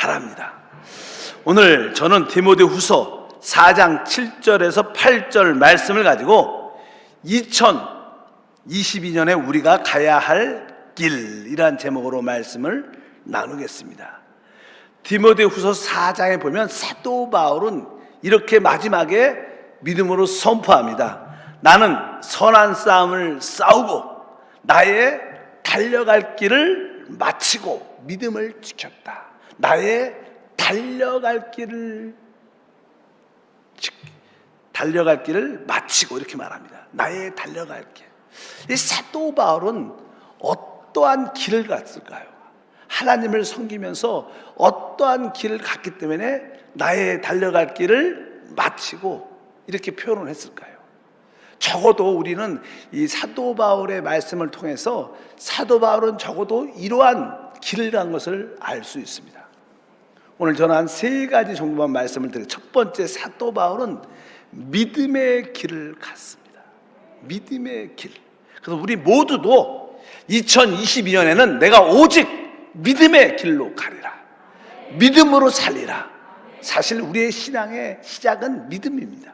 바랍니다. 오늘 저는 디모데후서 4장 7절에서 8절 말씀을 가지고 2022년에 우리가 가야 할 길이란 제목으로 말씀을 나누겠습니다. 디모데후서 4장에 보면 사도 바울은 이렇게 마지막에 믿음으로 선포합니다. 나는 선한 싸움을 싸우고 나의 달려갈 길을 마치고 믿음을 지켰다. 나의 달려갈 길을 마치고 이렇게 말합니다. 나의 달려갈 길. 이 사도 바울은 어떠한 길을 갔을까요? 하나님을 섬기면서 어떠한 길을 갔기 때문에 나의 달려갈 길을 마치고 이렇게 표현을 했을까요? 적어도 우리는 이 사도 바울의 말씀을 통해서 사도 바울은 적어도 이러한 길을 간 것을 알 수 있습니다. 오늘 저는 한 3가지 정도만 말씀을 드려요. 첫 번째, 사도 바울은 믿음의 길을 갔습니다. 믿음의 길. 그래서 우리 모두도 2022년에는 내가 오직 믿음의 길로 가리라. 믿음으로 살리라. 사실 우리의 신앙의 시작은 믿음입니다.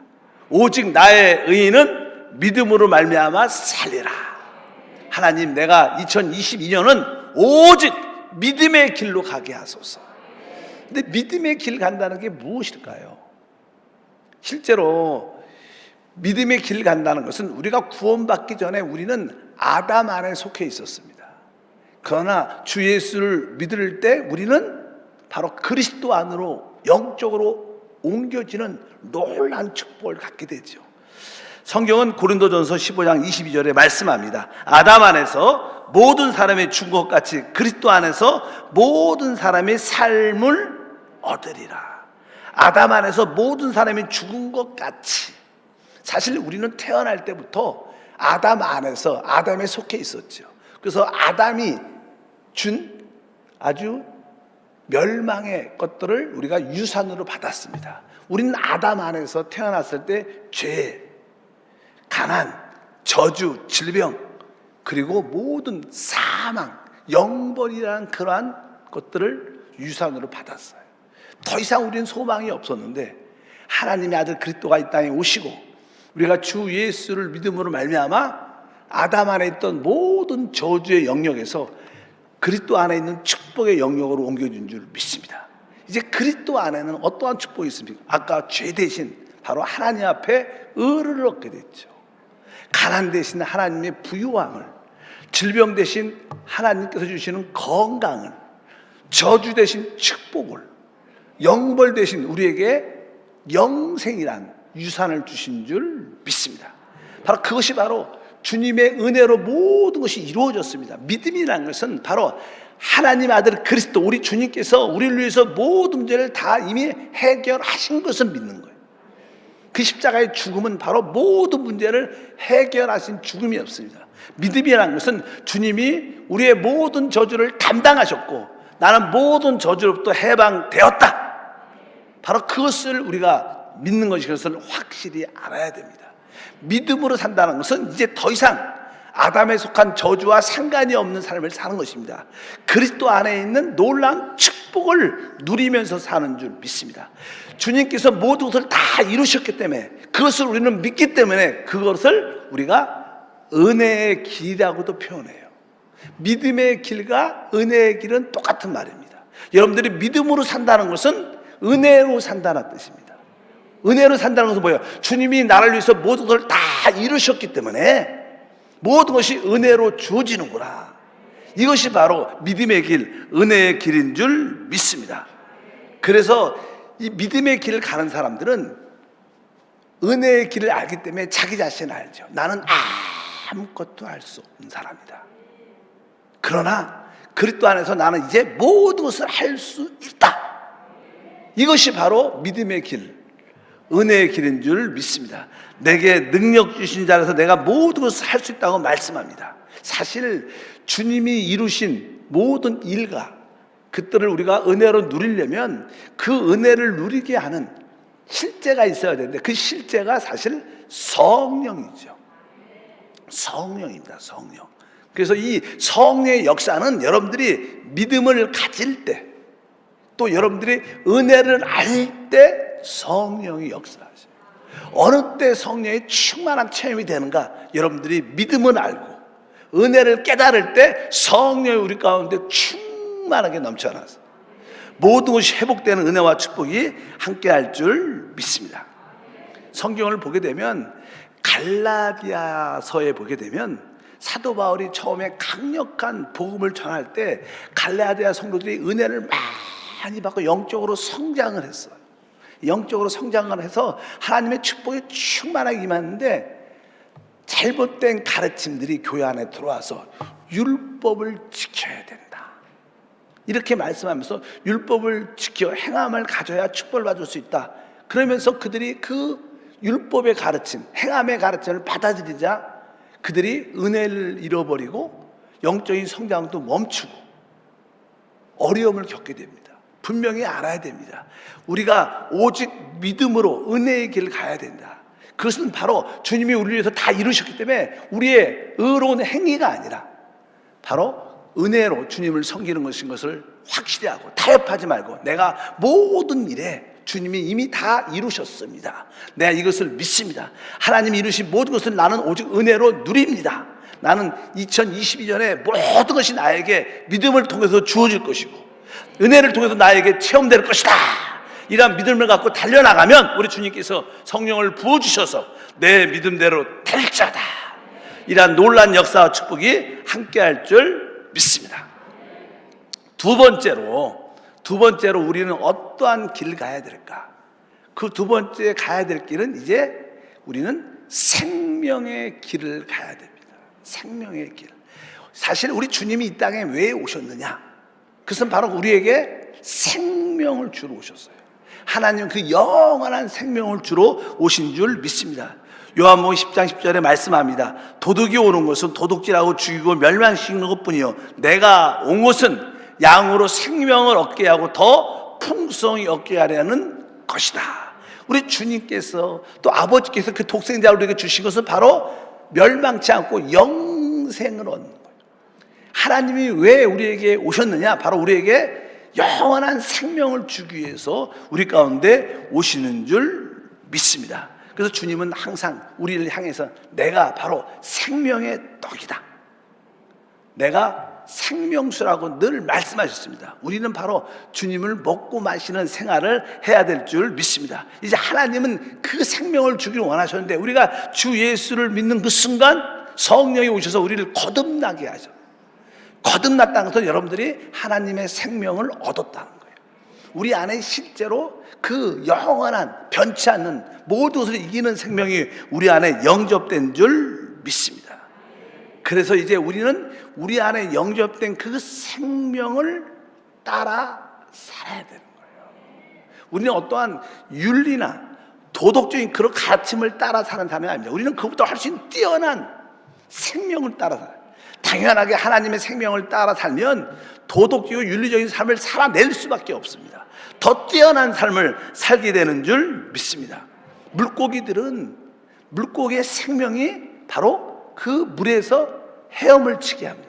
오직 나의 의인은 믿음으로 말미암아 살리라. 하나님, 내가 2022년은 오직 믿음의 길로 가게 하소서. 근데 믿음의 길 간다는 게 무엇일까요? 실제로 믿음의 길 간다는 것은 우리가 구원받기 전에 우리는 아담 안에 속해 있었습니다. 그러나 주 예수를 믿을 때 우리는 바로 그리스도 안으로 영적으로 옮겨지는 놀라운 축복을 갖게 되죠. 성경은 고린도전서 15장 22절에 말씀합니다. 아담 안에서 모든 사람이 죽은 것 같이 그리스도 안에서 모든 사람이 삶을 얻으리라. 아담 안에서 모든 사람이 죽은 것 같이. 사실 우리는 태어날 때부터 아담 안에서 아담에 속해 있었죠. 그래서 아담이 준 아주 멸망의 것들을 우리가 유산으로 받았습니다. 우리는 아담 안에서 태어났을 때 죄, 가난, 저주, 질병, 그리고 모든 사망, 영벌이라는 그러한 것들을 유산으로 받았어요. 더 이상 우리는 소망이 없었는데 하나님의 아들 그리스도가 이 땅에 오시고 우리가 주 예수를 믿음으로 말미암아 아담 안에 있던 모든 저주의 영역에서 그리스도 안에 있는 축복의 영역으로 옮겨준 줄 믿습니다. 이제 그리스도 안에는 어떠한 축복이 있습니까? 아까 죄 대신 바로 하나님 앞에 의를 얻게 됐죠. 가난 대신 하나님의 부유함을, 질병 대신 하나님께서 주시는 건강을, 저주 대신 축복을, 영벌 대신 우리에게 영생이란 유산을 주신 줄 믿습니다. 바로 그것이 바로 주님의 은혜로 모든 것이 이루어졌습니다. 믿음이라는 것은 바로 하나님 아들 그리스도 우리 주님께서 우리를 위해서 모든 문제를 다 이미 해결하신 것을 믿는 거예요. 그 십자가의 죽음은 바로 모든 문제를 해결하신 죽음이었습니다. 믿음이라는 것은 주님이 우리의 모든 저주를 담당하셨고 나는 모든 저주로부터 해방되었다. 바로 그것을 우리가 믿는 것이, 그것을 확실히 알아야 됩니다. 믿음으로 산다는 것은 이제 더 이상 아담에 속한 저주와 상관이 없는 삶을 사는 것입니다. 그리스도 안에 있는 놀라운 축복을 누리면서 사는 줄 믿습니다. 주님께서 모든 것을 다 이루셨기 때문에 그것을 우리는 믿기 때문에 그것을 우리가 은혜의 길이라고도 표현해요. 믿음의 길과 은혜의 길은 똑같은 말입니다. 여러분들이 믿음으로 산다는 것은 은혜로 산다는 뜻입니다. 은혜로 산다는 것은 뭐예요? 주님이 나를 위해서 모든 것을 다 이루셨기 때문에 모든 것이 은혜로 주어지는구나. 이것이 바로 믿음의 길, 은혜의 길인 줄 믿습니다. 그래서 이 믿음의 길을 가는 사람들은 은혜의 길을 알기 때문에 자기 자신을 알죠. 나는 아무것도 알 수 없는 사람이다. 그러나 그리스도 안에서 나는 이제 모든 것을 할 수 있다. 이것이 바로 믿음의 길, 은혜의 길인 줄 믿습니다. 내게 능력 주신 자라서 내가 모든 것을 할 수 있다고 말씀합니다. 사실 주님이 이루신 모든 일과 그들을 우리가 은혜로 누리려면 그 은혜를 누리게 하는 실제가 있어야 되는데 그 실제가 사실 성령이죠. 성령입니다. 성령. 그래서 이 성령의 역사는 여러분들이 믿음을 가질 때, 또 여러분들이 은혜를 알 때 성령이 역사하셔요. 어느 때 성령의 충만한 체험이 되는가? 여러분들이 믿음을 알고 은혜를 깨달을 때 성령이 우리 가운데 충만하게 넘쳐나서 모든 것이 회복되는 은혜와 축복이 함께할 줄 믿습니다. 성경을 보게 되면 갈라디아서에 보게 되면 사도 바울이 처음에 강력한 복음을 전할 때 갈라디아 성도들이 은혜를 많이 받고 영적으로 성장을 했어요. 영적으로 성장을 해서 하나님의 축복이 충만하게 임하는데 잘못된 가르침들이 교회 안에 들어와서 율법을 지켜야 된다, 이렇게 말씀하면서 율법을 지켜 행함을 가져야 축복을 받을 수 있다. 그러면서 그들이 그 율법의 가르침, 행함의 가르침을 받아들이자 그들이 은혜를 잃어버리고 영적인 성장도 멈추고 어려움을 겪게 됩니다. 분명히 알아야 됩니다. 우리가 오직 믿음으로 은혜의 길을 가야 된다. 그것은 바로 주님이 우리를 위해서 다 이루셨기 때문에 우리의 의로운 행위가 아니라 바로 은혜로 주님을 섬기는 것인 것을 확실히 하고 타협하지 말고 내가 모든 일에 주님이 이미 다 이루셨습니다. 내가 이것을 믿습니다. 하나님이 이루신 모든 것을 나는 오직 은혜로 누립니다. 나는 2022년에 모든 것이 나에게 믿음을 통해서 주어질 것이고 은혜를 통해서 나에게 체험될 것이다, 이런 믿음을 갖고 달려나가면 우리 주님께서 성령을 부어주셔서 내 믿음대로 될 자다, 이러한 놀라운 역사와 축복이 함께할 줄 믿습니다. 두 번째로 우리는 어떠한 길을 가야 될까? 그 두 번째 가야 될 길은 이제 우리는 생명의 길을 가야 됩니다. 생명의 길. 사실 우리 주님이 이 땅에 왜 오셨느냐? 그것은 바로 우리에게 생명을 주러 오셨어요. 하나님은 그 영원한 생명을 주러 오신 줄 믿습니다. 요한복음 10장 10절에 말씀합니다. 도둑이 오는 것은 도둑질하고 죽이고 멸망시키는 것뿐이요 내가 온 것은 양으로 생명을 얻게 하고 더 풍성히 얻게 하려는 것이다. 우리 주님께서 또 아버지께서 그 독생자를 우리에게 주신 것은 바로 멸망치 않고 영생을 얻는 거예요. 하나님이 왜 우리에게 오셨느냐? 바로 우리에게 영원한 생명을 주기 위해서 우리 가운데 오시는 줄 믿습니다. 그래서 주님은 항상 우리를 향해서 내가 바로 생명의 떡이다, 내가 생명수라고 늘 말씀하셨습니다. 우리는 바로 주님을 먹고 마시는 생활을 해야 될 줄 믿습니다. 이제 하나님은 그 생명을 주기를 원하셨는데 우리가 주 예수를 믿는 그 순간 성령이 오셔서 우리를 거듭나게 하죠. 거듭났다는 것은 여러분들이 하나님의 생명을 얻었다는 거예요. 우리 안에 실제로 그 영원한 변치 않는 모든 것을 이기는 생명이 우리 안에 영접된 줄 믿습니다. 그래서 이제 우리는 우리 안에 영접된 그 생명을 따라 살아야 되는 거예요. 우리는 어떠한 윤리나 도덕적인 그런 가르침을 따라 사는 사람이 아닙니다. 우리는 그것보다 훨씬 뛰어난 생명을 따라 살아요. 당연하게 하나님의 생명을 따라 살면 도덕적이고 윤리적인 삶을 살아낼 수밖에 없습니다. 더 뛰어난 삶을 살게 되는 줄 믿습니다. 물고기의 생명이 바로 그 물에서 헤엄을 치게 합니다.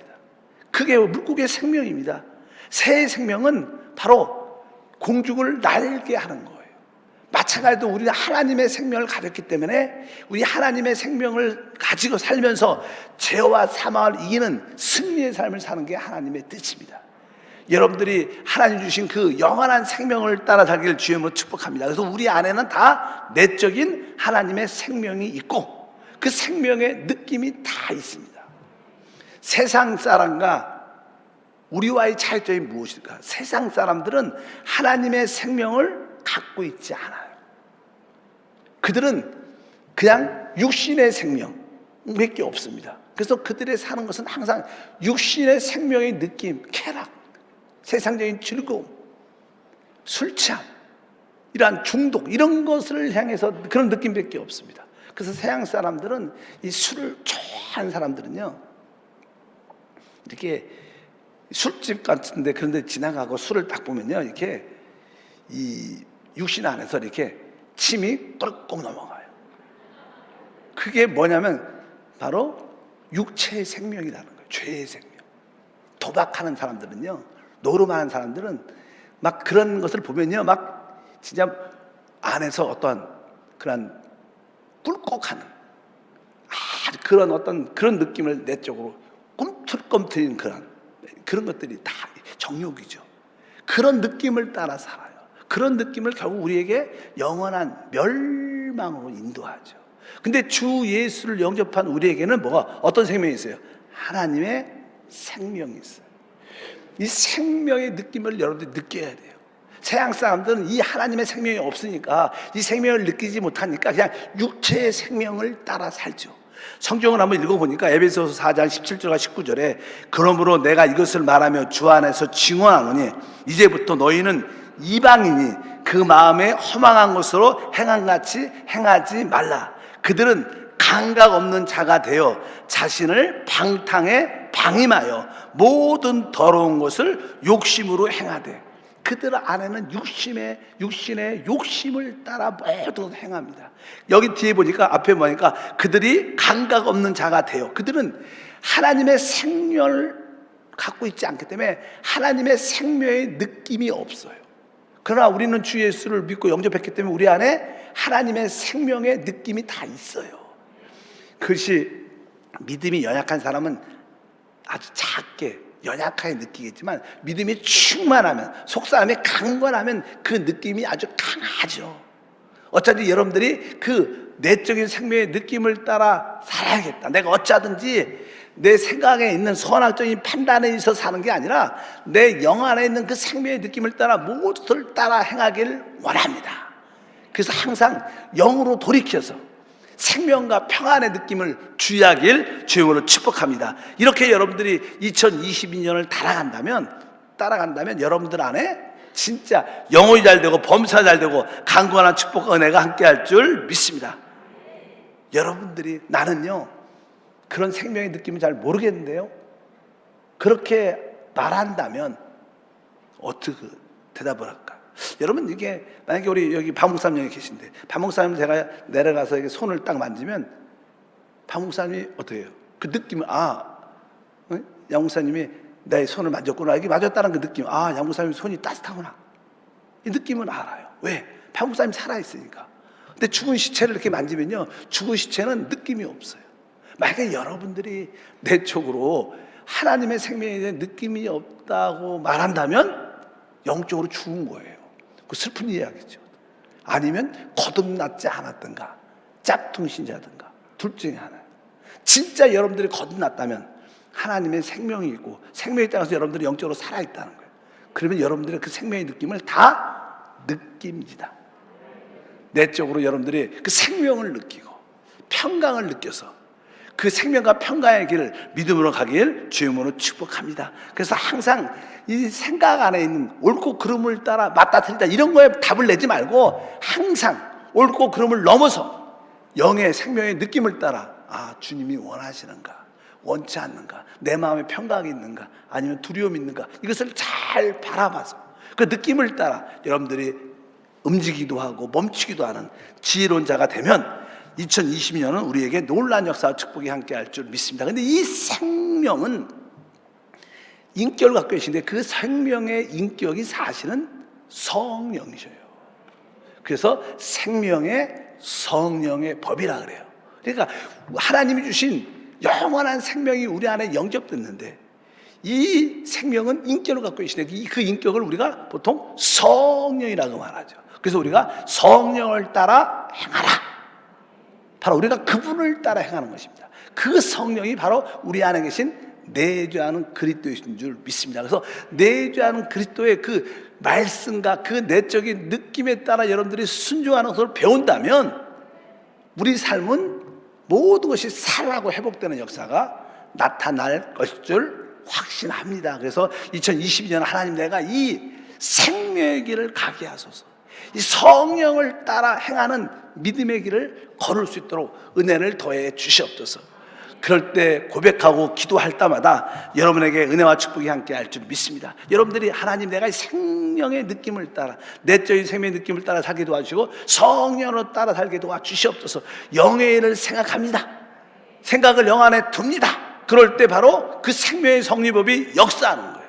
그게 물고기의 생명입니다. 새의 생명은 바로 공중을 날게 하는 거예요. 마찬가지로 우리는 하나님의 생명을 가졌기 때문에 우리 하나님의 생명을 가지고 살면서 죄와 사망을 이기는 승리의 삶을 사는 게 하나님의 뜻입니다. 여러분들이 하나님 주신 그 영원한 생명을 따라 살기를 주님으로 축복합니다. 그래서 우리 안에는 다 내적인 하나님의 생명이 있고 그 생명의 느낌이 다 있습니다. 세상 사람과 우리와의 차이점이 무엇일까? 세상 사람들은 하나님의 생명을 갖고 있지 않아요. 그들은 그냥 육신의 생명밖에 없습니다. 그래서 그들의 사는 것은 항상 육신의 생명의 느낌, 쾌락, 세상적인 즐거움, 술 취함, 이러한 중독, 이런 것을 향해서 그런 느낌밖에 없습니다. 그래서 서양 사람들은 이 술을 좋아하는 사람들은요, 이렇게 술집 같은데 그런 데 지나가고 술을 딱 보면요, 이렇게 이 육신 안에서 이렇게 침이 꿀꺽 넘어가요. 그게 뭐냐면 바로 육체의 생명이라는 거예요. 죄의 생명. 도박하는 사람들은요, 노름하는 사람들은 막 그런 것을 보면요, 막 진짜 안에서 어떠한 그런 꿀꺽하는 아주 그런 어떤 그런 느낌을 내적으로 꿈틀꿈틀인 그런 것들이 다 정욕이죠. 그런 느낌을 따라 살아요. 그런 느낌을 결국 우리에게 영원한 멸망으로 인도하죠. 근데 주 예수를 영접한 우리에게는 뭐가 어떤 생명이 있어요? 하나님의 생명이 있어요. 이 생명의 느낌을 여러분들이 느껴야 돼요. 세상 사람들은 이 하나님의 생명이 없으니까, 이 생명을 느끼지 못하니까 그냥 육체의 생명을 따라 살죠. 성경을 한번 읽어보니까 에베소서 4장 17절과 19절에 그러므로 내가 이것을 말하며 주 안에서 증언하노니 이제부터 너희는 이방인이 그 마음에 허망한 것으로 행한같이 행하지 말라. 그들은 감각 없는 자가 되어 자신을 방탕에 방임하여 모든 더러운 것을 욕심으로 행하되 그들 안에는 육신의 욕심을 따라 모두 행합니다. 여기 뒤에 보니까 앞에 보니까 그들이 감각 없는 자가 되어, 그들은 하나님의 생명을 갖고 있지 않기 때문에 하나님의 생명의 느낌이 없어요. 그러나 우리는 주 예수를 믿고 영접했기 때문에 우리 안에 하나님의 생명의 느낌이 다 있어요. 그것이 믿음이 연약한 사람은 아주 작게 연약하게 느끼겠지만 믿음이 충만하면, 속사람이 강건하면 그 느낌이 아주 강하죠. 어차피 여러분들이 그 내적인 생명의 느낌을 따라 살아야겠다, 내가 어쩌든지 내 생각에 있는 선악적인 판단에 있어 사는 게 아니라 내 영 안에 있는 그 생명의 느낌을 따라 모두를 따라 행하길 원합니다. 그래서 항상 영으로 돌이켜서 생명과 평안의 느낌을 주의하길 주님으로 축복합니다. 이렇게 여러분들이 2022년을 따라간다면 여러분들 안에 진짜 영혼이 잘 되고 범사가 잘 되고 강건한 축복과 은혜가 함께할 줄 믿습니다. 여러분들이 나는요 그런 생명의 느낌을 잘 모르겠는데요, 그렇게 말한다면 어떻게 대답을 할까? 여러분, 이게 만약에 우리 여기 박목사님이 계신데 박목사님 제가 내려가서 이렇게 손을 딱 만지면 박목사님이 어떻게 해요? 그 느낌을 양 목사님이 내 손을 만졌구나, 이게 맞았다는 그 느낌, 양 목사님 손이 따뜻하구나, 이 느낌은 알아요. 왜? 박 목사님 살아있으니까. 근데 죽은 시체를 이렇게 만지면요, 죽은 시체는 느낌이 없어요. 만약에 여러분들이 내적으로 하나님의 생명에 대한 느낌이 없다고 말한다면 영적으로 죽은 거예요. 그 슬픈 이야기죠. 아니면 거듭났지 않았던가, 짝퉁 신자든가, 둘 중에 하나. 진짜 여러분들이 거듭났다면 하나님의 생명이 있고 생명에 따라서 여러분들이 영적으로 살아있다는 거예요. 그러면 여러분들의 그 생명의 느낌을 다 느낍니다. 내적으로 여러분들이 그 생명을 느끼고 평강을 느껴서 그 생명과 평강의 길을 믿음으로 가길 주님으로 축복합니다. 그래서 항상 이 생각 안에 있는 옳고 그름을 따라 맞다 틀리다 이런 거에 답을 내지 말고 항상 옳고 그름을 넘어서 영의 생명의 느낌을 따라 주님이 원하시는가, 원치 않는가, 내 마음에 평강이 있는가, 아니면 두려움이 있는가, 이것을 잘 바라봐서 그 느낌을 따라 여러분들이 움직이기도 하고 멈추기도 하는 지혜로운 자가 되면 2022년은 우리에게 놀라운 역사와 축복이 함께할 줄 믿습니다. 그런데 이 생명은 인격을 갖고 계신데 그 생명의 인격이 사실은 성령이셔요. 그래서 생명의 성령의 법이라 그래요. 그러니까 하나님이 주신 영원한 생명이 우리 안에 영접됐는데 이 생명은 인격을 갖고 계시는데 그 인격을 우리가 보통 성령이라고 말하죠. 그래서 우리가 성령을 따라 행하라, 바로 우리가 그분을 따라 행하는 것입니다. 그 성령이 바로 우리 안에 계신 내주하는 그리스도이신 줄 믿습니다. 그래서 내주하는 그리스도의 그 말씀과 그 내적인 느낌에 따라 여러분들이 순종하는 것을 배운다면 우리 삶은 모든 것이 살아나고 회복되는 역사가 나타날 것일 줄 확신합니다. 그래서 2022년 하나님, 내가 이 생명의 길을 가게 하소서, 이 성령을 따라 행하는 믿음의 길을 걸을 수 있도록 은혜를 더해 주시옵소서. 그럴 때 고백하고 기도할 때마다 여러분에게 은혜와 축복이 함께할 줄 믿습니다. 여러분들이 하나님, 내가 생명의 느낌을 따라, 내적인 생명의 느낌을 따라 살게 도와주시고 성령으로 따라 살게 도와주시옵소서. 영의 일을 생각합니다. 생각을 영 안에 둡니다. 그럴 때 바로 그 생명의 성리법이 역사하는 거예요.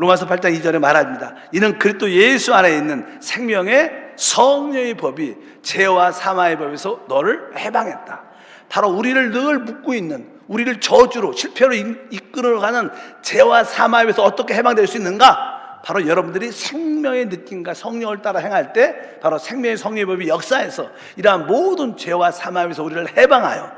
로마서 8장 2절에 말합니다. 이는 그리스도 예수 안에 있는 생명의 성령의 법이 죄와 사망의 법에서 너를 해방했다. 바로 우리를 늘 묶고 있는, 우리를 저주로 실패로 이끌어가는 죄와 사망에서 어떻게 해방될 수 있는가? 바로 여러분들이 생명의 느낌과 성령을 따라 행할 때 바로 생명의 성령의 법이 역사해서 이러한 모든 죄와 사망에서 우리를 해방하여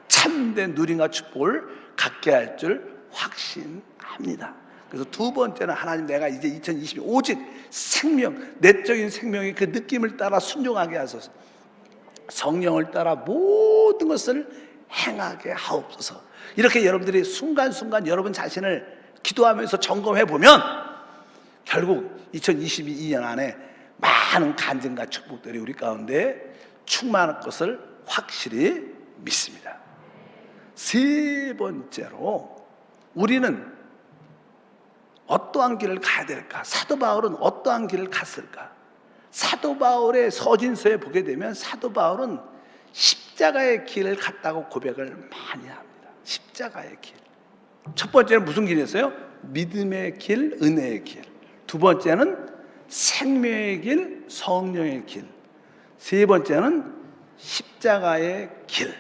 참된 누림과 축복을 갖게 할 줄 확신합니다. 그래서 두 번째는 하나님, 내가 이제 2020년 오직 생명, 내적인 생명의 그 느낌을 따라 순종하게 하소서. 성령을 따라 모든 것을 행하게 하옵소서. 이렇게 여러분들이 순간순간 여러분 자신을 기도하면서 점검해 보면 결국 2022년 안에 많은 간증과 축복들이 우리 가운데 충만할 것을 확실히 믿습니다. 세 번째로 우리는 어떠한 길을 가야 될까? 사도 바울은 어떠한 길을 갔을까? 사도 바울의 서신서에 보게 되면 사도 바울은 십자가의 길을 갔다고 고백을 많이 합니다. 십자가의 길. 첫 번째는 무슨 길이었어요? 믿음의 길, 은혜의 길. 두 번째는 생명의 길, 성령의 길. 세 번째는 십자가의 길.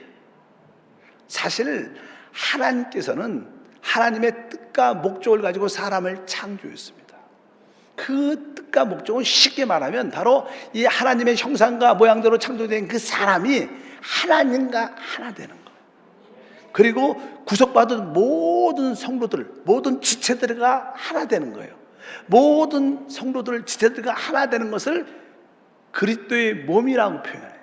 사실 하나님께서는 하나님의 뜻과 목적을 가지고 사람을 창조했습니다. 그 뜻과 목적은 쉽게 말하면 바로 이 하나님의 형상과 모양대로 창조된 그 사람이 하나님과 하나 되는 거예요. 그리고 구속받은 모든 성도들, 모든 지체들과 하나 되는 거예요. 모든 성도들, 지체들과 하나 되는 것을 그리스도의 몸이라고 표현해요.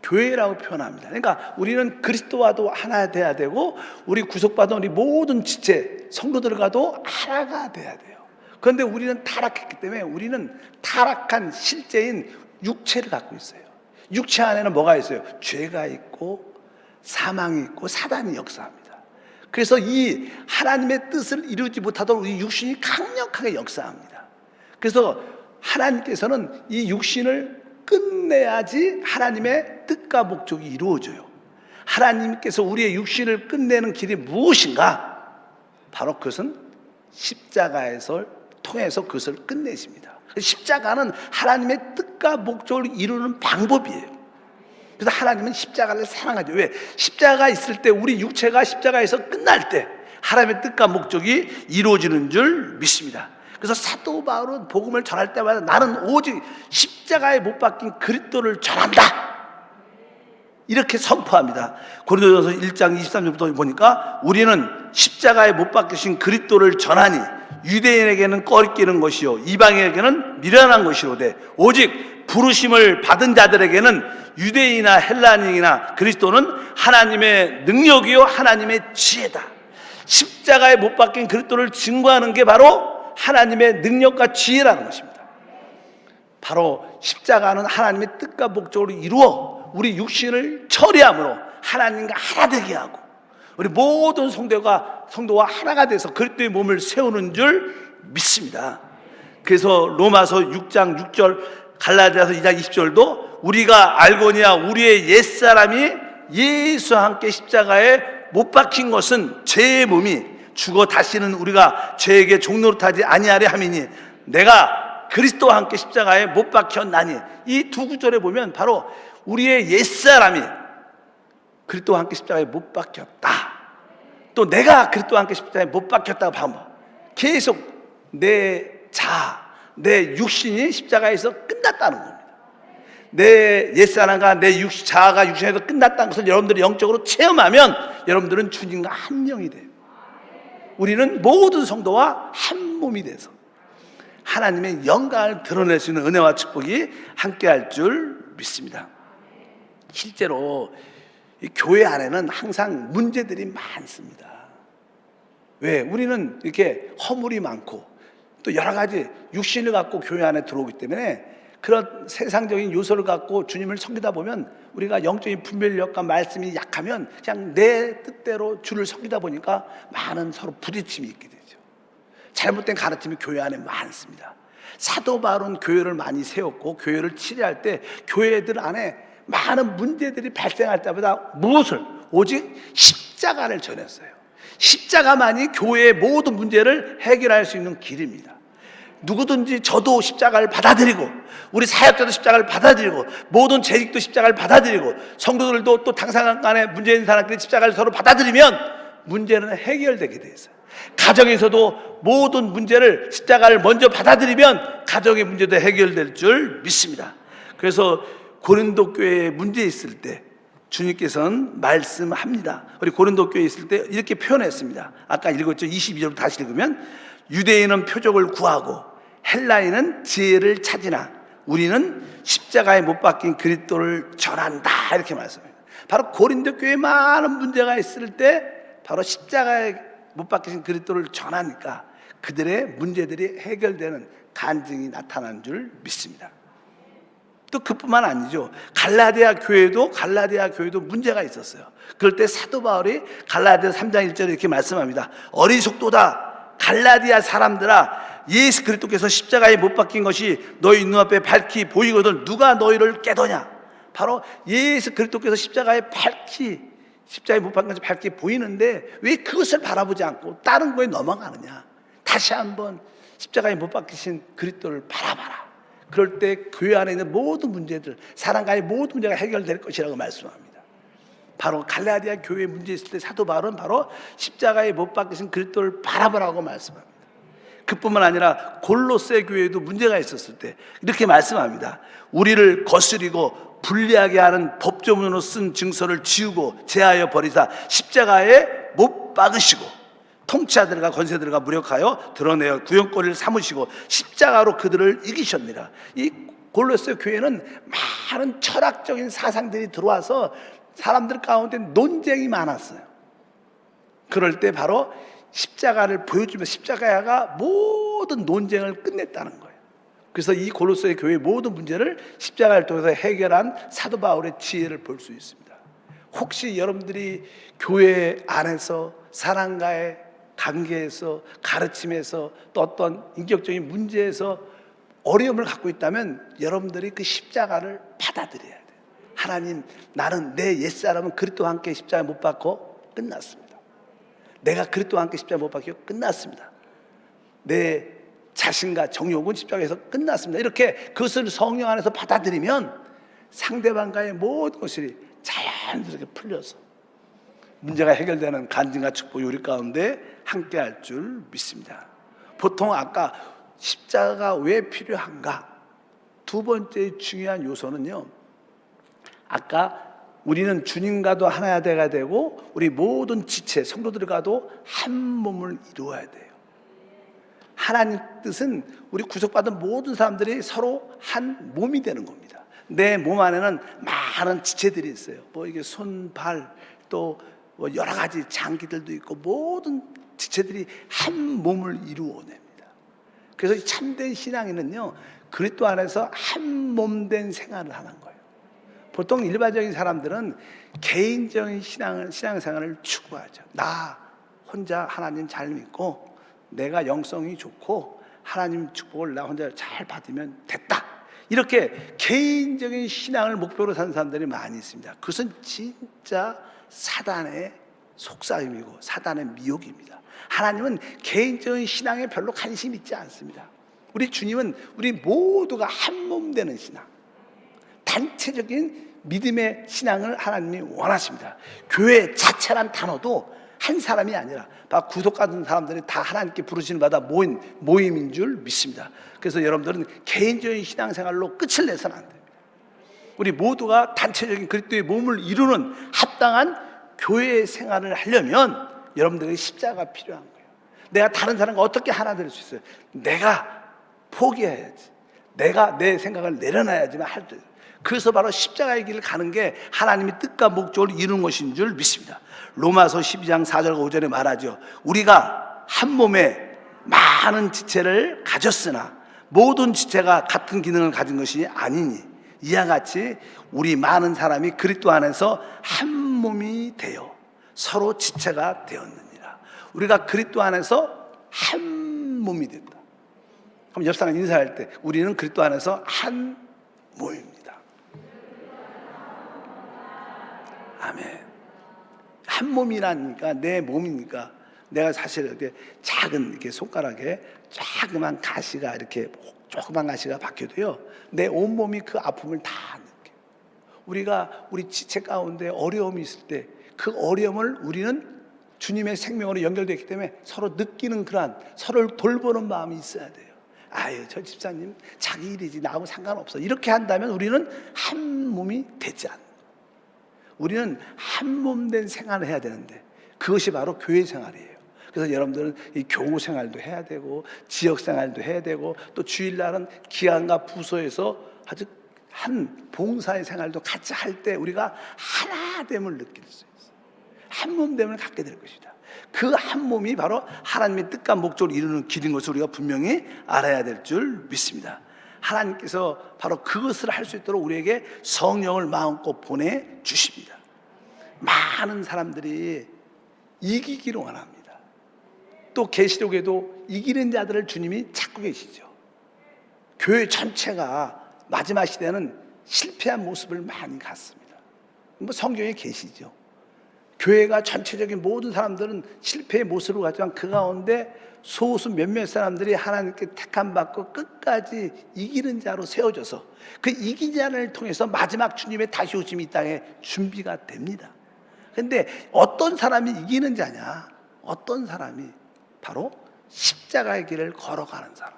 교회라고 표현합니다. 그러니까 우리는 그리스도와도 하나 돼야 되고, 우리 구속받은 우리 모든 지체 성도들과도 하나가 돼야 돼요. 그런데 우리는 타락했기 때문에 우리는 타락한 실제인 육체를 갖고 있어요. 육체 안에는 뭐가 있어요? 죄가 있고 사망이 있고 사단이 역사합니다. 그래서 이 하나님의 뜻을 이루지 못하도록 우리 육신이 강력하게 역사합니다. 그래서 하나님께서는 이 육신을 끝내야지 하나님의 뜻과 목적이 이루어져요. 하나님께서 우리의 육신을 끝내는 길이 무엇인가? 바로 그것은 십자가에서 통해서 그것을 끝내십니다. 십자가는 하나님의 뜻과 목적을 이루는 방법이에요. 그래서 하나님은 십자가를 사랑하죠. 왜? 십자가가 있을 때, 우리 육체가 십자가에서 끝날 때 하나님의 뜻과 목적이 이루어지는 줄 믿습니다. 그래서 사도 바울은 복음을 전할 때마다 나는 오직 십자가에 못 박힌 그리스도를 전한다, 이렇게 선포합니다. 고린도전서 1장 23절부터 보니까 우리는 십자가에 못 박히신 그리스도를 전하니 유대인에게는 꺼리끼는 것이요 이방인에게는 미련한 것이로되 오직 부르심을 받은 자들에게는 유대인이나 헬라인이나 그리스도는 하나님의 능력이요 하나님의 지혜다. 십자가에 못 박힌 그리스도를 증거하는 게 바로 하나님의 능력과 지혜라는 것입니다. 바로 십자가는 하나님의 뜻과 목적으로 이루어 우리 육신을 처리함으로 하나님과 하나 되게 하고 우리 모든 성도와 하나가 돼서 그리스도의 몸을 세우는 줄 믿습니다. 그래서 로마서 6장 6절, 갈라디아서 2장 20절도 우리가 알거니와 우리의 옛사람이 예수와 함께 십자가에 못 박힌 것은 죄의 몸이 죽어 다시는 우리가 죄에게 종노릇하지 아니하려 함이니 내가 그리스도와 함께 십자가에 못 박혔나니. 이 두 구절에 보면 바로 우리의 옛사람이 그리스도와 함께 십자가에 못 박혔다, 또 내가 그리스도와 함께 십자가에 못 박혔다고 반복, 계속 내 육신이 십자가에서 끝났다는 겁니다. 내 옛사람과 내 자아가 육신에서 끝났다는 것을 여러분들이 영적으로 체험하면 여러분들은 주님과 한 영이 돼요. 우리는 모든 성도와 한 몸이 돼서 하나님의 영광을 드러낼 수 있는 은혜와 축복이 함께할 줄 믿습니다. 실제로 이 교회 안에는 항상 문제들이 많습니다. 왜? 우리는 이렇게 허물이 많고 또 여러 가지 육신을 갖고 교회 안에 들어오기 때문에 그런 세상적인 요소를 갖고 주님을 섬기다 보면 우리가 영적인 분별력과 말씀이 약하면 그냥 내 뜻대로 주를 섬기다 보니까 많은 서로 부딪힘이 있게 되죠. 잘못된 가르침이 교회 안에 많습니다. 사도 바울은 교회를 많이 세웠고 교회를 치료할 때 교회들 안에 많은 문제들이 발생할 때마다 무엇을? 오직 십자가를 전했어요. 십자가만이 교회의 모든 문제를 해결할 수 있는 길입니다. 누구든지 저도 십자가를 받아들이고 우리 사역자도 십자가를 받아들이고 모든 재직도 십자가를 받아들이고 성도들도 또 당사간 간에 문제 있는 사람들이 십자가를 서로 받아들이면 문제는 해결되게 돼 있어요. 가정에서도 모든 문제를 십자가를 먼저 받아들이면 가정의 문제도 해결될 줄 믿습니다. 그래서 고린도 교회에 문제 있을 때 주님께서는 말씀합니다. 우리 고린도 교회에 있을 때 이렇게 표현했습니다. 아까 읽었죠. 22절 다시 읽으면 유대인은 표적을 구하고 헬라인은 지혜를 찾으나 우리는 십자가에 못 박힌 그리스도를 전한다, 이렇게 말씀합니다. 바로 고린도 교회에 많은 문제가 있을 때 바로 십자가에 못 박히신 그리스도를 전하니까 그들의 문제들이 해결되는 간증이 나타난 줄 믿습니다. 또 그뿐만 아니죠. 갈라디아 교회도 문제가 있었어요. 그럴 때 사도 바울이 갈라디아 3장 1절에 이렇게 말씀합니다. 어리석도다 갈라디아 사람들아, 예수 그리스도께서 십자가에 못 박힌 것이 너희 눈앞에 밝히 보이거든 누가 너희를 깨더냐. 바로 예수 그리스도께서 십자가에 못 박힌 것이 밝히 보이는데 왜 그것을 바라보지 않고 다른 거에 넘어가느냐. 다시 한번 십자가에 못 박히신 그리스도를 바라봐라. 그럴 때 교회 안에 있는 모든 문제들, 사람과의 모든 문제가 해결될 것이라고 말씀합니다. 바로 갈라디아 교회에 문제 있을 때 사도 바울은 바로 십자가에 못 박히신 그리스도를 바라보라고 말씀합니다. 그뿐만 아니라 골로새 교회에도 문제가 있었을 때 이렇게 말씀합니다. 우리를 거스리고 불리하게 하는 법조문으로 쓴 증서를 지우고 제하여 버리사 십자가에 못 박으시고 통치자들과 권세들과 무력하여 드러내어 구형거리를 삼으시고 십자가로 그들을 이기셨느니라. 이 골로새 교회는 많은 철학적인 사상들이 들어와서 사람들 가운데 논쟁이 많았어요. 그럴 때 바로 십자가를 보여주면서 십자가가 모든 논쟁을 끝냈다는 거예요. 그래서 이 골로새 교회의 모든 문제를 십자가를 통해서 해결한 사도 바울의 지혜를 볼 수 있습니다. 혹시 여러분들이 교회 안에서 사람과의 관계에서, 가르침에서, 또 어떤 인격적인 문제에서 어려움을 갖고 있다면 여러분들이 그 십자가를 받아들여야 돼요. 하나님, 나는 내 옛사람은 그리스도와 함께 십자가 못 박고 끝났습니다. 내가 그리스도와 함께 십자가 못 박히고 끝났습니다. 내 자신과 정욕은 십자가에서 끝났습니다. 이렇게 그것을 성령 안에서 받아들이면 상대방과의 모든 것이 자연스럽게 풀려서 문제가 해결되는 간증과 축복이 우리 가운데 함께 할 줄 믿습니다. 보통 아까 십자가가 왜 필요한가? 두 번째 중요한 요소는요, 아까 우리는 주님과도 하나가 돼야 되고 우리 모든 지체, 성도들과도 한 몸을 이루어야 돼요. 하나님 뜻은 우리 구속받은 모든 사람들이 서로 한 몸이 되는 겁니다. 내 몸 안에는 많은 지체들이 있어요. 뭐 이게 손, 발, 또 뭐 여러 가지 장기들도 있고 모든 지체들이 한 몸을 이루어냅니다. 그래서 참된 신앙인은요, 그리스도 안에서 한 몸 된 생활을 하는 거예요. 보통 일반적인 사람들은 개인적인 신앙생활을 추구하죠. 나 혼자 하나님 잘 믿고 내가 영성이 좋고 하나님 축복을 나 혼자 잘 받으면 됐다. 이렇게 개인적인 신앙을 목표로 사는 사람들이 많이 있습니다. 그것은 진짜 사단의 속삭임이고 사단의 미혹입니다. 하나님은 개인적인 신앙에 별로 관심 있지 않습니다. 우리 주님은 우리 모두가 한 몸 되는 신앙, 단체적인 믿음의 신앙을 하나님이 원하십니다. 교회 자체란 단어도 한 사람이 아니라 구속받은 사람들이 다 하나님께 부르시는 바다 모임인 줄 믿습니다. 그래서 여러분들은 개인적인 신앙생활로 끝을 내서는 안 됩니다. 우리 모두가 단체적인 그리스도의 몸을 이루는 합당한 교회 생활을 하려면 여러분들에게 십자가가 필요한 거예요. 내가 다른 사람과 어떻게 하나 될 수 있어요? 내가 포기해야지. 내가 내 생각을 내려놔야지만 할 때. 그래서 바로 십자가의 길을 가는 게 하나님의 뜻과 목적을 이루는 것인 줄 믿습니다. 로마서 12장 4절과 5절에 말하죠. 우리가 한 몸에 많은 지체를 가졌으나 모든 지체가 같은 기능을 가진 것이 아니니 이와 같이 우리 많은 사람이 그리스도 안에서 한 몸이 되어 서로 지체가 되었느니라. 우리가 그리스도 안에서 한 몸이 된다. 그럼 옆 사람 인사할 때 우리는 그리스도 안에서 한 몸입니다. 아멘. 한 몸이라니까 내 몸이니까 내가 사실 이렇게 작은 이렇게 손가락에 조그만 가시가 이렇게 조그만 가시가 박혀도요, 내 온몸이 그 아픔을 다 느껴. 우리가 우리 지체 가운데 어려움이 있을 때 그 어려움을 우리는 주님의 생명으로 연결되기 때문에 서로 느끼는 그러한 서로를 돌보는 마음이 있어야 돼요. 아유, 저 집사님 자기 일이지 나하고 상관없어. 이렇게 한다면 우리는 한 몸이 되지 않는 거예요. 우리는 한 몸 된 생활을 해야 되는데 그것이 바로 교회 생활이에요. 그래서 여러분들은 이 교우 생활도 해야 되고 지역 생활도 해야 되고 또 주일날은 기관과 부서에서 아주 한 봉사의 생활도 같이 할 때 우리가 하나됨을 느낄 수 있어요. 한 몸됨을 갖게 될 것이다. 그 한 몸이 바로 하나님의 뜻과 목적을 이루는 길인 것을 우리가 분명히 알아야 될 줄 믿습니다. 하나님께서 바로 그것을 할 수 있도록 우리에게 성령을 마음껏 보내주십니다. 많은 사람들이 이기기를 원합니다. 또 계시록에도 이기는 자들을 주님이 찾고 계시죠. 교회 전체가 마지막 시대는 실패한 모습을 많이 갖습니다. 뭐 성경에 계시죠. 교회가 전체적인 모든 사람들은 실패의 모습을 갖지만 그 가운데 소수 몇몇 사람들이 하나님께 택함받고 끝까지 이기는 자로 세워져서 그 이긴 자를 통해서 마지막 주님의 다시 오심이 이 땅에 준비가 됩니다. 그런데 어떤 사람이 이기는 자냐? 어떤 사람이 바로 십자가의 길을 걸어가는 사람,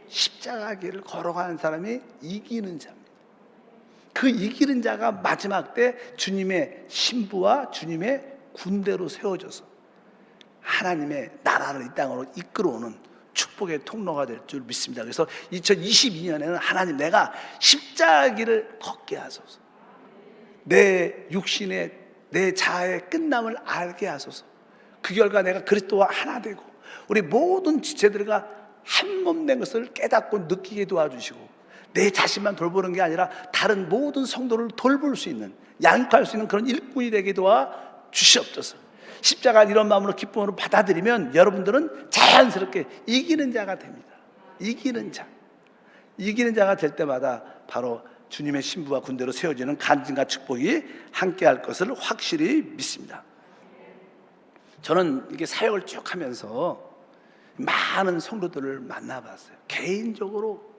십자가의 길을 걸어가는 사람이 이기는 자입니다. 그 이기는 자가 마지막 때 주님의 신부와 주님의 군대로 세워져서 하나님의 나라를 이 땅으로 이끌어오는 축복의 통로가 될 줄 믿습니다. 그래서 2022년에는 하나님, 내가 십자가의 길을 걷게 하소서. 내 육신의 내 자아의 끝남을 알게 하소서. 그 결과 내가 그리스도와 하나 되고 우리 모든 지체들과 한 몸 된 것을 깨닫고 느끼게 도와주시고 내 자신만 돌보는 게 아니라 다른 모든 성도를 돌볼 수 있는, 양육할 수 있는 그런 일꾼이 되게 도와주시옵소서. 십자가를 이런 마음으로 기쁨으로 받아들이면 여러분들은 자연스럽게 이기는 자가 됩니다. 이기는 자. 이기는 자가 될 때마다 바로 주님의 신부와 군대로 세워지는 간증과 축복이 함께할 것을 확실히 믿습니다. 저는 이게 사역을 쭉 하면서 많은 성도들을 만나봤어요. 개인적으로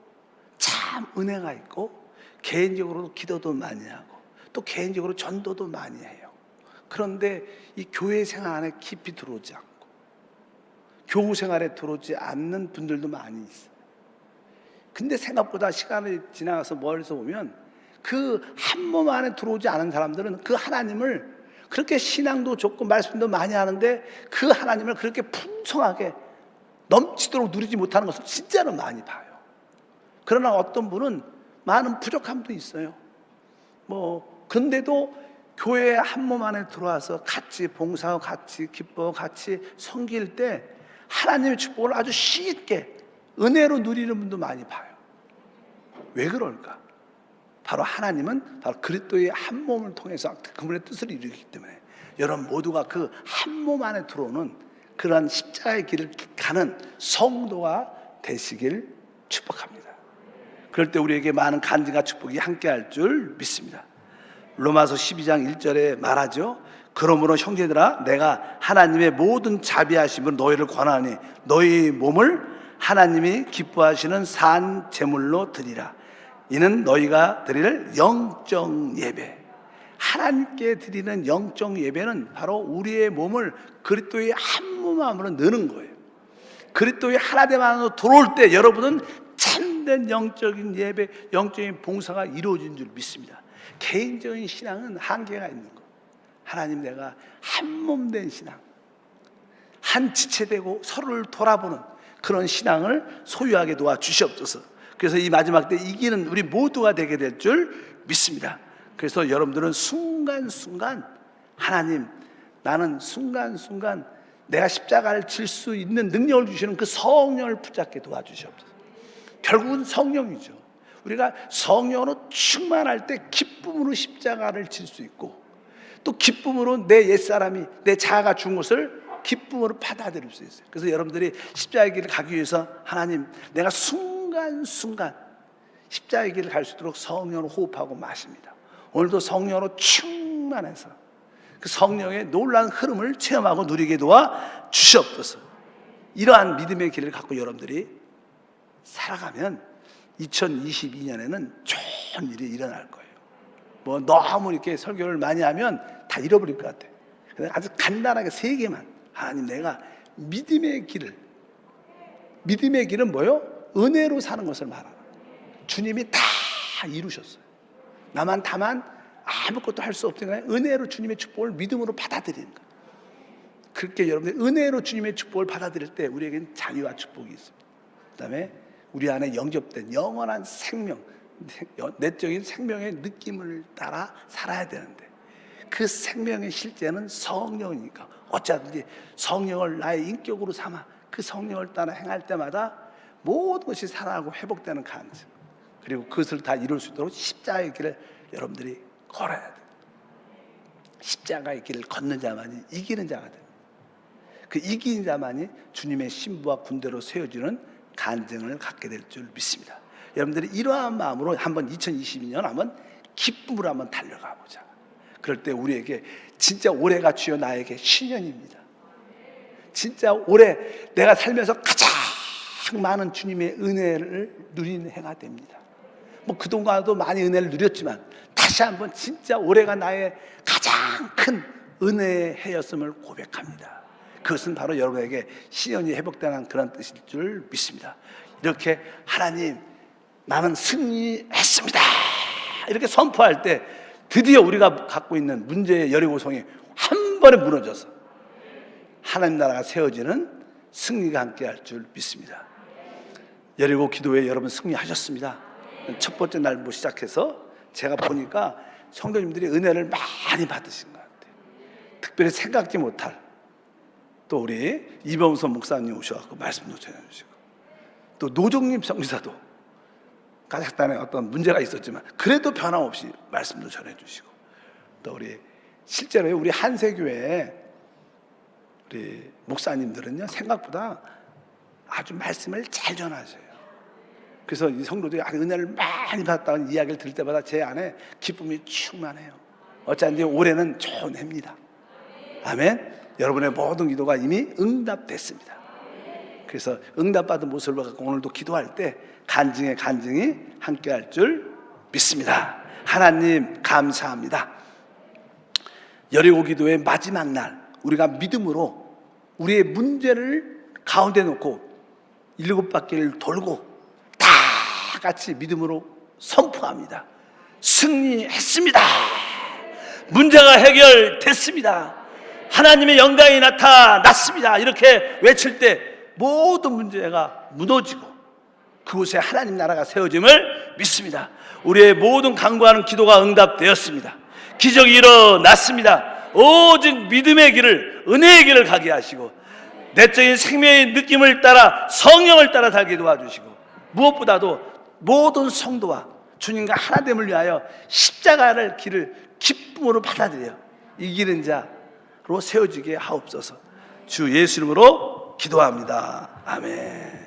참 은혜가 있고 개인적으로 기도도 많이 하고 또 개인적으로 전도도 많이 해요. 그런데 이 교회 생활 안에 깊이 들어오지 않고 교우 생활에 들어오지 않는 분들도 많이 있어요. 근데 생각보다 시간이 지나가서 멀리서 보면 그 한 몸 안에 들어오지 않은 사람들은 그 하나님을 그렇게 신앙도 좋고 말씀도 많이 하는데 그 하나님을 그렇게 풍성하게 넘치도록 누리지 못하는 것을 진짜로 많이 봐요. 그러나 어떤 분은 많은 부족함도 있어요. 근데도 교회 한 몸 안에 들어와서 같이 봉사하고 같이 기뻐하고 같이 섬길 때 하나님의 축복을 아주 쉽게 은혜로 누리는 분도 많이 봐요. 왜 그럴까? 바로 하나님은 바로 그리스도의 한 몸을 통해서 그분의 뜻을 이루기 때문에 여러분 모두가 그 한 몸 안에 들어오는 그러한 십자가의 길을 가는 성도가 되시길 축복합니다. 그럴 때 우리에게 많은 간증과 축복이 함께할 줄 믿습니다. 로마서 12장 1절에 말하죠. 그러므로 형제들아, 내가 하나님의 모든 자비하심으로 너희를 권하니 너희 몸을 하나님이 기뻐하시는 산 제물로 드리라. 이는 너희가 드릴 영적 예배. 하나님께 드리는 영적 예배는 바로 우리의 몸을 그리스도의 한 몸 안으로 넣는 거예요. 그리스도의 하나됨 안으로 들어올 때 여러분은 참된 영적인 예배, 영적인 봉사가 이루어진 줄 믿습니다. 개인적인 신앙은 한계가 있는 거예요. 하나님, 내가 한 몸 된 신앙, 한 지체되고 서로를 돌아보는 그런 신앙을 소유하게 도와주시옵소서. 그래서 이 마지막 때 이기는 우리 모두가 되게 될 줄 믿습니다. 그래서 여러분들은 순간순간 하나님, 나는 순간순간 내가 십자가를 질 수 있는 능력을 주시는 그 성령을 붙잡게 도와주시옵소서. 결국은 성령이죠. 우리가 성령으로 충만할 때 기쁨으로 십자가를 질 수 있고 또 기쁨으로 내 옛사람이, 내 자아가 죽은 것을 기쁨으로 받아들일 수 있어요. 그래서 여러분들이 십자가의 길을 가기 위해서 하나님, 내가 순간순간 십자가의 길을 갈 수 있도록 성령으로 호흡하고 마십니다. 오늘도 성령으로 충만해서 그 성령의 놀라운 흐름을 체험하고 누리게 도와 주시옵소서. 이러한 믿음의 길을 갖고 여러분들이 살아가면 2022년에는 좋은 일이 일어날 거예요. 뭐 너무 이렇게 설교를 많이 하면 다 잃어버릴 것 같아요. 아주 간단하게 3개만. 하나님, 내가 믿음의 길은 뭐요? 은혜로 사는 것을 말하라. 주님이 다 이루셨어요. 나만 다만 아무것도 할 수 없으니까 은혜로 주님의 축복을 믿음으로 받아들이는 거예요. 그렇게 여러분들 은혜로 주님의 축복을 받아들일 때 우리에게는 자유와 축복이 있습니다. 그 다음에 우리 안에 영접된 영원한 생명, 내적인 생명의 느낌을 따라 살아야 되는데, 그 생명의 실제는 성령이니까 어쩌든지 성령을 나의 인격으로 삼아 그 성령을 따라 행할 때마다 모든 것이 살아나고 회복되는 간증, 그리고 그것을 다 이룰 수 있도록 십자가의 길을 여러분들이 걸어야 돼요. 십자가의 길을 걷는 자만이 이기는 자가 됩니다. 그 이기는 자만이 주님의 신부와 군대로 세워지는 간증을 갖게 될 줄 믿습니다. 여러분들이 이러한 마음으로 한번 2022년 한번 기쁨으로 한번 달려가 보자. 그럴 때 우리에게 진짜 올해가 주여 나에게 신년입니다. 진짜 올해 내가 살면서 가장 많은 주님의 은혜를 누리는 해가 됩니다. 뭐 그동안도 많이 은혜를 누렸지만 다시 한번 진짜 올해가 나의 가장 큰 은혜의 해였음을 고백합니다. 그것은 바로 여러분에게 시련이 회복되는 그런 뜻일 줄 믿습니다. 이렇게 하나님, 나는 승리했습니다, 이렇게 선포할 때 드디어 우리가 갖고 있는 문제의 여리고성이 한 번에 무너져서 하나님 나라가 세워지는 승리가 함께할 줄 믿습니다. 여리고 기도회 여러분 승리하셨습니다. 첫 번째 날부터 시작해서 제가 보니까 성도님들이 은혜를 많이 받으신 것 같아요. 특별히 생각지 못할, 또 우리 이범선 목사님 오셔서 말씀도 전해주시고, 또 노종님 성지사도 가족단에 어떤 문제가 있었지만 그래도 변함없이 말씀도 전해주시고, 또 우리 실제로 우리 한세교회 우리 목사님들은요 생각보다 아주 말씀을 잘 전하셔요. 그래서 이 성도들이 은혜를 많이 받았다는 이야기를 들을 때마다 제 안에 기쁨이 충만해요. 어쩐지 올해는 좋은 해입니다. 아멘. 여러분의 모든 기도가 이미 응답됐습니다. 그래서 응답받은 모습을 갖고 오늘도 기도할 때 간증의 간증이 함께할 줄 믿습니다. 하나님 감사합니다. 여리고 기도의 마지막 날 우리가 믿음으로 우리의 문제를 가운데 놓고 7바퀴를 돌고 다 같이 믿음으로 선포합니다. 승리했습니다. 문제가 해결됐습니다. 하나님의 영광이 나타났습니다. 이렇게 외칠 때 모든 문제가 무너지고 그곳에 하나님 나라가 세워짐을 믿습니다. 우리의 모든 간구하는 기도가 응답되었습니다. 기적이 일어났습니다. 오직 믿음의 길을, 은혜의 길을 가게 하시고 내적인 생명의 느낌을 따라 성령을 따라 살게 도와주시고, 무엇보다도 모든 성도와 주님과 하나됨을 위하여 십자가를 길을 기쁨으로 받아들여 이기는 자로 세워지게 하옵소서. 주 예수 이름으로 기도합니다. 아멘.